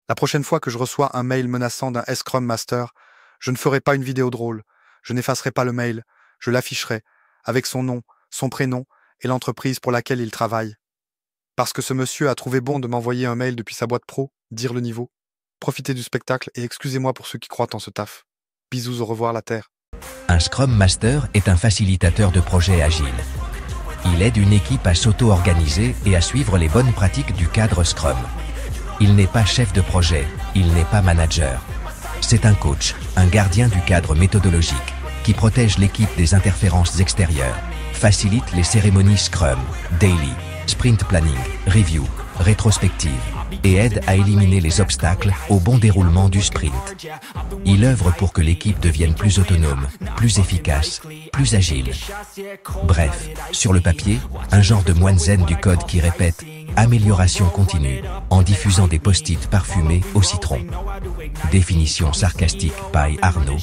La prochaine fois que je reçois un mail menaçant d'un Scrum Master, je ne ferai pas une vidéo drôle, je n'effacerai pas le mail, je l'afficherai, avec son nom, son prénom et l'entreprise pour laquelle il travaille. Parce que ce monsieur a trouvé bon de m'envoyer un mail depuis sa boîte pro, dire le niveau. Profitez du spectacle et excusez-moi pour ceux qui croient en ce taf. Bisous, au revoir la Terre. Un Scrum Master est un facilitateur de projets agiles. Il aide une équipe à s'auto-organiser et à suivre les bonnes pratiques du cadre Scrum. Il n'est pas chef de projet, il n'est pas manager. C'est un coach, un gardien du cadre méthodologique, qui protège l'équipe des interférences extérieures, facilite les cérémonies Scrum, Daily, Sprint Planning, Review, Rétrospective, et aide à éliminer les obstacles au bon déroulement du sprint. Il œuvre pour que l'équipe devienne plus autonome, plus efficace, plus agile. Bref, sur le papier, un genre de moine zen du code qui répète « amélioration continue » en diffusant des post-it parfumés au citron. Définition sarcastique by Arnaud,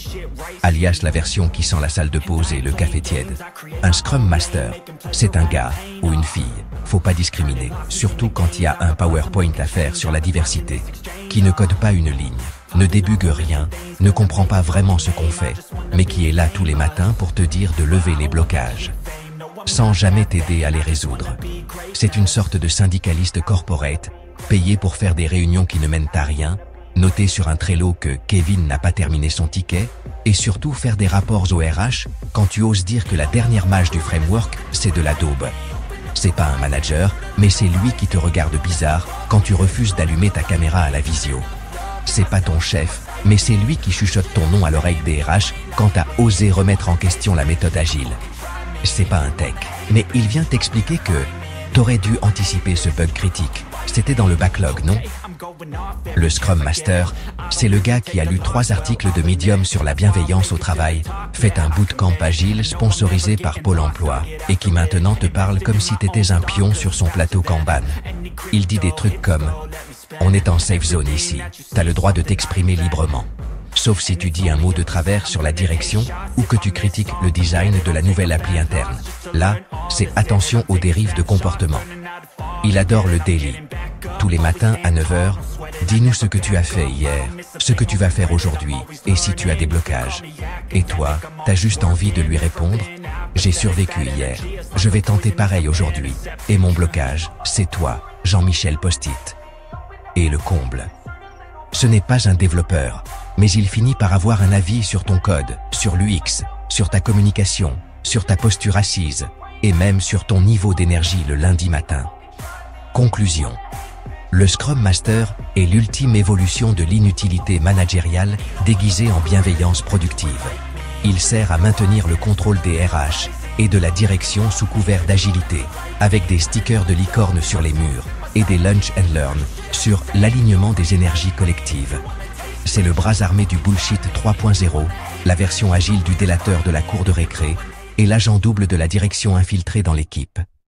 alias la version qui sent la salle de pause et le café tiède. Un Scrum Master, c'est un gars ou une fille, faut pas discriminer, surtout quand il y a un PowerPoint à faire sur la diversité, qui ne code pas une ligne, ne débugue rien, ne comprend pas vraiment ce qu'on fait, mais qui est là tous les matins pour te dire de lever les blocages, sans jamais t'aider à les résoudre. C'est une sorte de syndicaliste corporate, payé pour faire des réunions qui ne mènent à rien, noter sur un Trello que Kevin n'a pas terminé son ticket, et surtout faire des rapports au RH quand tu oses dire que la dernière mage du framework, c'est de la daube. C'est pas un manager, mais c'est lui qui te regarde bizarre quand tu refuses d'allumer ta caméra à la visio. C'est pas ton chef, mais c'est lui qui chuchote ton nom à l'oreille des RH quand t'as osé remettre en question la méthode agile. C'est pas un tech, mais il vient t'expliquer que t'aurais dû anticiper ce bug critique. C'était dans le backlog, non? Le Scrum Master, c'est le gars qui a lu 3 articles de Medium sur la bienveillance au travail, fait un bootcamp agile sponsorisé par Pôle emploi, et qui maintenant te parle comme si t'étais un pion sur son plateau Kanban. Il dit des trucs comme « On est en safe zone ici, t'as le droit de t'exprimer librement. » Sauf si tu dis un mot de travers sur la direction ou que tu critiques le design de la nouvelle appli interne. Là, c'est attention aux dérives de comportement. Il adore le daily. Tous les matins à 9h, dis-nous ce que tu as fait hier, ce que tu vas faire aujourd'hui et si tu as des blocages. Et toi, t'as juste envie de lui répondre « J'ai survécu hier, je vais tenter pareil aujourd'hui. Et mon blocage, c'est toi, Jean-Michel Post-it. » Et le comble. Ce n'est pas un développeur, mais il finit par avoir un avis sur ton code, sur l'UX, sur ta communication, sur ta posture assise, et même sur ton niveau d'énergie le lundi matin. Conclusion. Le Scrum Master est l'ultime évolution de l'inutilité managériale déguisée en bienveillance productive. Il sert à maintenir le contrôle des RH et de la direction sous couvert d'agilité, avec des stickers de licorne sur les murs et des lunch and learn sur l'alignement des énergies collectives. C'est le bras armé du bullshit 3.0, la version agile du délateur de la cour de récré et l'agent double de la direction infiltrée dans l'équipe.